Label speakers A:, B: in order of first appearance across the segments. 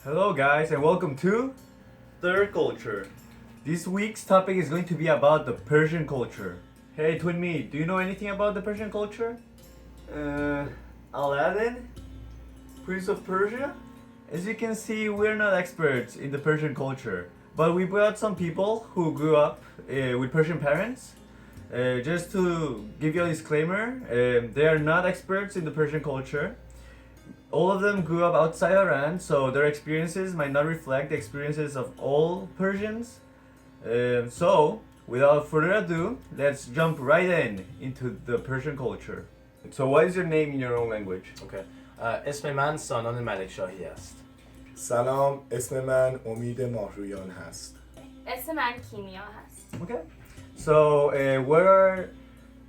A: Hello guys and welcome to ThirdCulture. This week's topic is going to be about the Persian culture. Hey Twin Me, do you know anything about the Persian culture? Aladdin? Prince of Persia? As you can see, we're not experts in the Persian culture, but we brought some people who grew up with Persian parents. Just to give you a disclaimer, they are not experts in the Persian culture. All of them grew up outside Iran, so their experiences might not reflect the experiences of all Persians. So, without further ado, let's jump right into the Persian culture. So, what is your name in your own language?
B: Okay. اسم من سانان ملک شاهی است.
C: سلام، اسم من امید ماهرویان هست.
D: اسم من کیمیا هست.
A: Okay. So,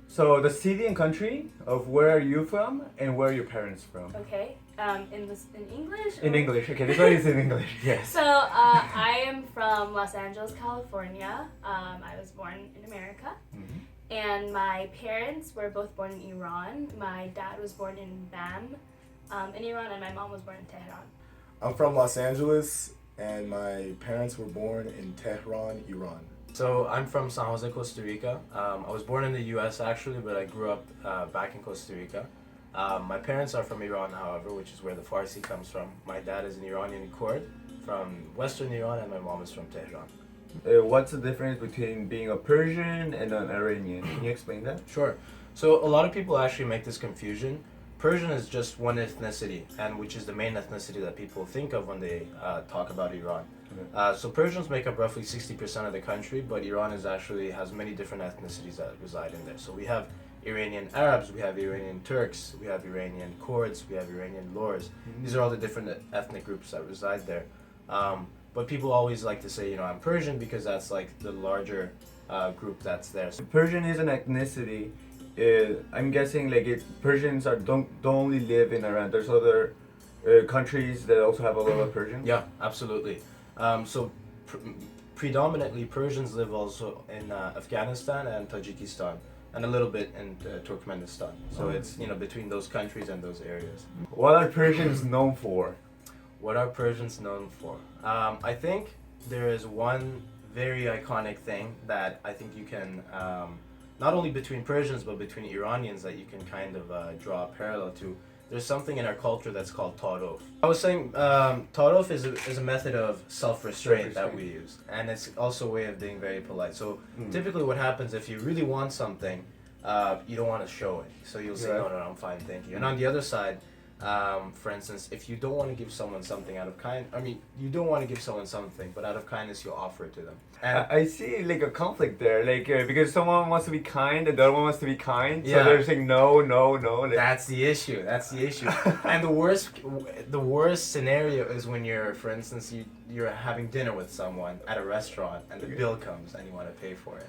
A: so the city and country of where are you from and where are your parents from?
D: Okay. In English?
A: In English. Okay, this one is in English. Yes.
D: So, I am from Los Angeles, California. I was born in America.
A: Mm-hmm.
D: And my parents were both born in Iran. My dad was born in Bam, in Iran, and my mom was born in Tehran.
C: I'm from Los Angeles, and my parents were born in Tehran, Iran.
B: So I'm from San Jose, Costa Rica. I was born in the U.S. actually, but I grew up back in Costa Rica. My parents are from Iran, however, which is where the Farsi comes from. My dad is an Iranian Kurd from Western Iran, and my mom is from Tehran.
A: What's the difference between being a Persian and an Iranian? Can you explain that?
B: Sure. So a lot of people actually make this confusion. Persian is just one ethnicity, and which is the main ethnicity that people think of when they talk about Iran.
A: Okay.
B: So Persians make up roughly 60% of the country, but Iran has many different ethnicities that reside in there. So we have Iranian Arabs, we have Iranian Turks, we have Iranian Kurds, we have Iranian Lurs.
A: Mm-hmm.
B: These are all the different ethnic groups that reside there. But people always like to say, I'm Persian because that's like the larger group that's there. So
A: Persian is an ethnicity. I'm guessing Persians don't only live in Iran. There's other countries that also have a lot of Persian.
B: yeah, absolutely. So predominantly Persians live also in Afghanistan and Tajikistan, and a little bit in Turkmenistan. So it's between those countries and those areas.
A: What are Persians known for?
B: What are Persians known for? I think there is one very iconic thing that I think you can, not only between Persians but between Iranians, that you can kind of draw a parallel to. There's something in our culture that's called Tarof. I was saying Tarof is a method of self-restraint that we use, and it's also a way of being very polite. So typically what happens if you really want something, you don't want to show it. So you'll say, no, I'm fine, thank you. And on the other side, for instance, if you don't want to give someone something you don't want to give someone something, but out of kindness you'll offer it to them. And
A: I see a conflict there, because someone wants to be kind and the other one wants to be kind, so
B: Yeah.
A: they're saying no.
B: That's the issue. And the worst scenario is when for instance, you're having dinner with someone at a restaurant and the bill comes and you want to pay for it.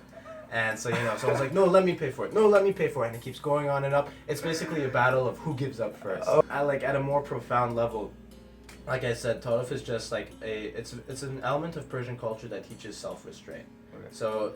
B: And so, someone's like, no, let me pay for it. No, let me pay for it. And it keeps going on and up. It's basically a battle of who gives up first. At a more profound level, like I said, Tarof is just like it's an element of Persian culture that teaches self-restraint.
A: Okay.
B: So,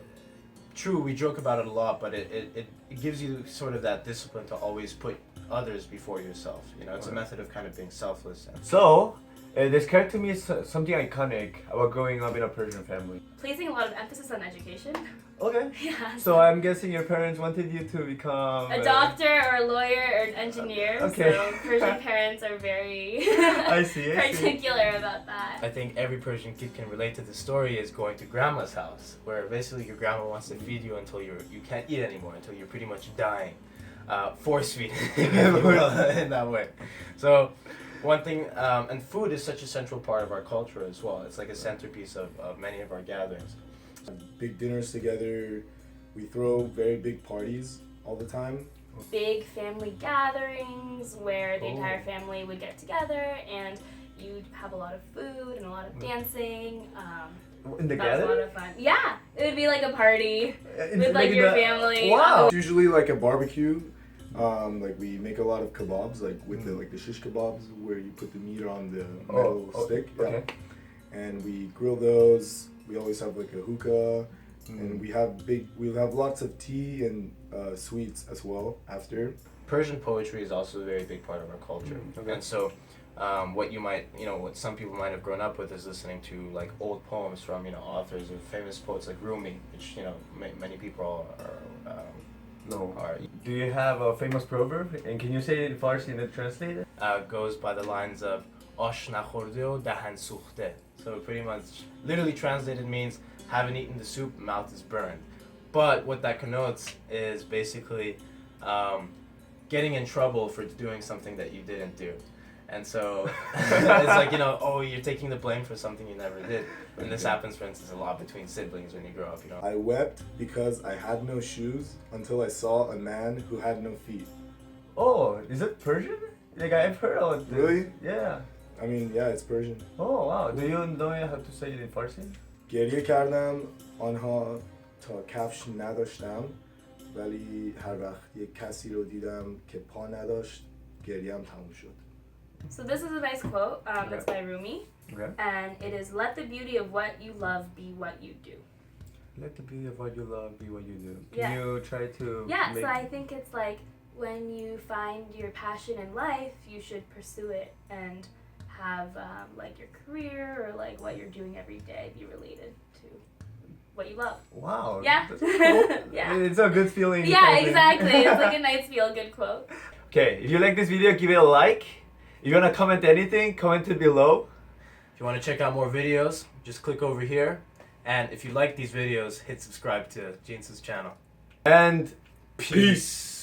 B: true, we joke about it a lot, but it gives you sort of that discipline to always put others before yourself. It's a method of kind of being selfless.
A: So, describe to me something iconic about growing up in a Persian family.
D: Placing a lot of emphasis on education.
A: Okay.
D: Yeah.
A: So I'm guessing your parents wanted you to become
D: A doctor or a lawyer or an engineer.
A: Okay.
D: So Persian parents are very
A: I see.
D: particular about that.
B: I think every Persian kid can relate to the story is going to grandma's house, where basically your grandma wants to feed you until you can't eat anymore, until you're pretty much dying. Force feeding, in that way. So one thing, and food is such a central part of our culture as well. It's like a centerpiece of many of our gatherings.
C: Big dinners together. We throw very big parties all the time.
D: Big family gatherings where the entire family would get together and you'd have a lot of food and a lot of dancing.
A: In the
D: That was a lot of fun. Yeah, it would be like a party with your family.
A: Wow.
C: It's usually like a barbecue. We make a lot of kebabs, with the shish kebabs, where you put the meat on the metal stick.
A: Okay.
C: And we grill those. We always have a hookah, and we'll have lots of tea and sweets as well after.
B: Persian poetry is also a very big part of our culture,
A: Okay.
B: and so what you might, what some people might have grown up with is listening to like old poems from, authors or famous poets like Rumi, which, many people
A: No.
B: are
A: Do you have a famous proverb? And can you say it in Farsi and then translate it?
B: goes by the lines of "Ash nakhorde o dahan sukhte." So pretty much, literally translated means haven't eaten the soup, mouth is burned. But what that connotes is basically getting in trouble for doing something that you didn't do. And so it's like, oh, you're taking the blame for something you never did. And this happens, for instance, a lot between siblings when you grow up,
C: I wept because I had no shoes until I saw a man who had no feet.
A: Oh, is it Persian? Like I've heard of it.
C: Really?
A: Yeah.
C: I mean, yeah, it's Persian.
A: Oh wow. Do you know how to say it in Farsi?
C: گریه کردم آنها تا کفش نداشتم ولی هر وقت یک کسی رو دیدم که پا نداشت گریم تموم شد.
D: So this is a nice quote. It's by Rumi.
A: Okay.
D: And it is, let the beauty of what you love be what you do.
A: Let the beauty of what you love be what you do. Can
D: Yeah.
A: you try to
D: Yeah,
A: make...
D: so I think it's like when you find your passion in life, you should pursue it and have like your career or like what you're doing every day be related to what you love.
A: Wow.
D: Yeah.
A: That's cool.
D: Yeah.
A: It's a good feeling.
D: Yeah, exactly. It's like a nice feel-good quote.
A: Okay, if you like this video, give it a like. If you want to comment anything, comment it below.
B: If you want to check out more videos, just click over here. And if you like these videos, hit subscribe to Jeans' channel.
A: And peace.